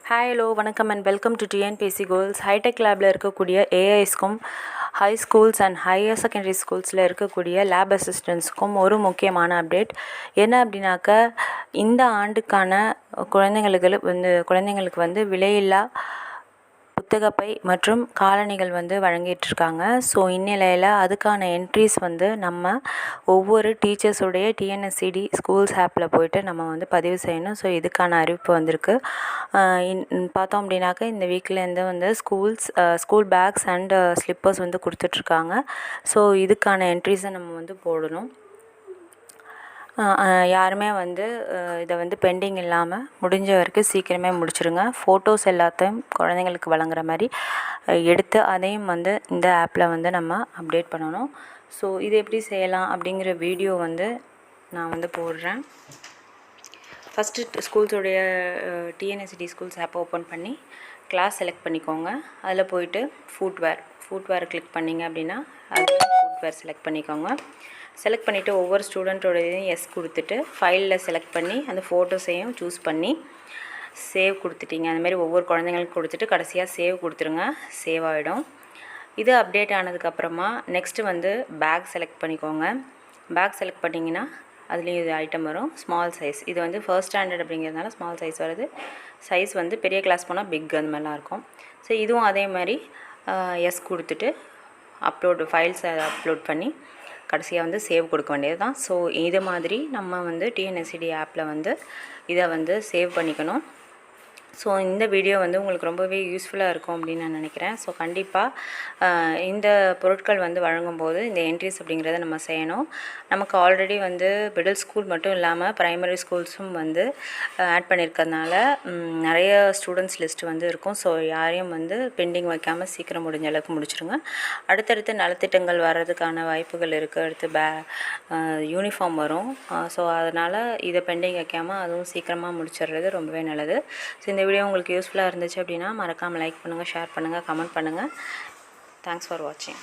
Hi hello வணக்கம் and welcome to TNPSC goals. Hi tech லேபில் இருக்கக்கூடிய ஏஐஸ்க்கும் high schools and higher secondary ஸ்கூல்ஸில் இருக்கக்கூடிய லேப் அசிஸ்டன்ட்ஸ்க்கும் ஒரு முக்கியமான அப்டேட் என்ன அப்படின்னாக்கா, இந்த ஆண்டுக்கான குழந்தைங்களுக்கு வந்து விலையில்லா புத்தகப்பை மற்றும் காலணிகள் வந்து வழங்கிட்டுருக்காங்க. ஸோ இந்நிலையில் அதுக்கான என்ட்ரிஸ் வந்து நம்ம ஒவ்வொரு டீச்சர்ஸுடைய டிஎன்எஸ்சிடி ஸ்கூல்ஸ் ஆப்பில் போய்ட்டு நம்ம வந்து பதிவு செய்யணும். ஸோ இதுக்கான அறிவிப்பு வந்திருக்கு. பார்த்தோம் அப்படின்னாக்கா இந்த வீக்லேருந்து வந்து ஸ்கூல் பேக்ஸ் அண்ட் ஸ்லிப்பர்ஸ் வந்து கொடுத்துட்ருக்காங்க. ஸோ இதுக்கான என்ட்ரிஸை நம்ம வந்து போடணும். யாருமே வந்து இதை வந்து பெண்டிங் இல்லாமல் முடிஞ்ச வரைக்கும் சீக்கிரமே முடிச்சிடுங்க. ஃபோட்டோஸ் எல்லாத்தையும் குழந்தைங்களுக்கு வழங்குற மாதிரி எடுத்து அதையும் வந்து இந்த ஆப்பில் வந்து நம்ம அப்டேட் பண்ணணும். ஸோ இது எப்படி செய்யலாம் அப்படிங்கிற வீடியோ வந்து நான் வந்து போடுறேன். ஃபஸ்ட்டு ஸ்கூல்ஸோடைய டிஎன்எஸ்சிடி ஸ்கூல்ஸ் ஆப்பை ஓப்பன் பண்ணி கிளாஸ் செலக்ட் பண்ணிக்கோங்க. அதில் போயிட்டு ஃபுட்வேர் கிளிக் பண்ணிங்க அப்படின்னா அதில் ஃபுட்வேர் செலக்ட் பண்ணிக்கோங்க. செலக்ட் பண்ணிவிட்டு ஒவ்வொரு ஸ்டூடெண்ட்டோடையும் எஸ் கொடுத்துட்டு ஃபைலில் செலக்ட் பண்ணி அந்த ஃபோட்டோஸையும் சூஸ் பண்ணி சேவ் கொடுத்துட்டிங்க. அந்தமாதிரி ஒவ்வொரு குழந்தைங்களுக்கு கொடுத்துட்டு கடைசியாக சேவ் கொடுத்துருங்க. சேவ் ஆகிடும். இது அப்டேட் ஆனதுக்கப்புறமா நெக்ஸ்ட்டு வந்து பேக் செலக்ட் பண்ணிக்கோங்க. பேக் செலக்ட் பண்ணிங்கன்னா அதுலேயும் இது ஐட்டம் வரும். ஸ்மால் சைஸ், இது வந்து ஃபர்ஸ்ட் ஸ்டாண்டர்ட் அப்படிங்கிறதுனால ஸ்மால் சைஸ் வருது. சைஸ் வந்து பெரிய கிளாஸ் போனால் பிக் அந்த மாதிரிலாம் இருக்கும். ஸோ இதுவும் அதே மாதிரி எஸ் கொடுத்துட்டு ஃபைல்ஸை அப்லோட் பண்ணி கடைசியாக வந்து சேவ் கொடுக்க வேண்டியது தான். ஸோ இது மாதிரி நம்ம வந்து டிஎன்எஸ்சிடி ஆப்பில் வந்து இதை வந்து சேவ் பண்ணிக்கணும். ஸோ இந்த வீடியோ வந்து உங்களுக்கு ரொம்பவே யூஸ்ஃபுல்லாக இருக்கும் அப்படின்னு நான் நினைக்கிறேன். ஸோ கண்டிப்பாக இந்த பொருட்கள் வந்து வழங்கும்போது இந்த என்ட்ரிஸ் அப்படிங்கிறத நம்ம செய்யணும். நமக்கு ஆல்ரெடி வந்து மிடில் ஸ்கூல் மட்டும் இல்லாமல் ப்ரைமரி ஸ்கூல்ஸும் வந்து ஆட் பண்ணியிருக்கிறதுனால நிறைய ஸ்டூடெண்ட்ஸ் லிஸ்ட் வந்து இருக்கும். ஸோ யாரையும் வந்து பெண்டிங் வைக்காமல் சீக்கிரம் முடிஞ்ச அளவுக்கு முடிச்சிடுங்க. அடுத்தடுத்து நலத்திட்டங்கள் வர்றதுக்கான வாய்ப்புகள் இருக்குது. அடுத்து யூனிஃபார்ம் வரும். ஸோ அதனால் இதை பெண்டிங் வைக்காமல் அதுவும் சீக்கிரமாக முடிச்சிடுறது ரொம்பவே நல்லது. ஸோ இந்த வீடியோ உங்களுக்கு யூஸ்ஃபுல்லாக இருந்துச்சு அப்படின்னா மறக்காமல் லைக் பண்ணுங்கள், ஷேர் பண்ணுங்கள், கமெண்ட் பண்ணுங்கள். தேங்க்ஸ் ஃபார் வாட்சிங்.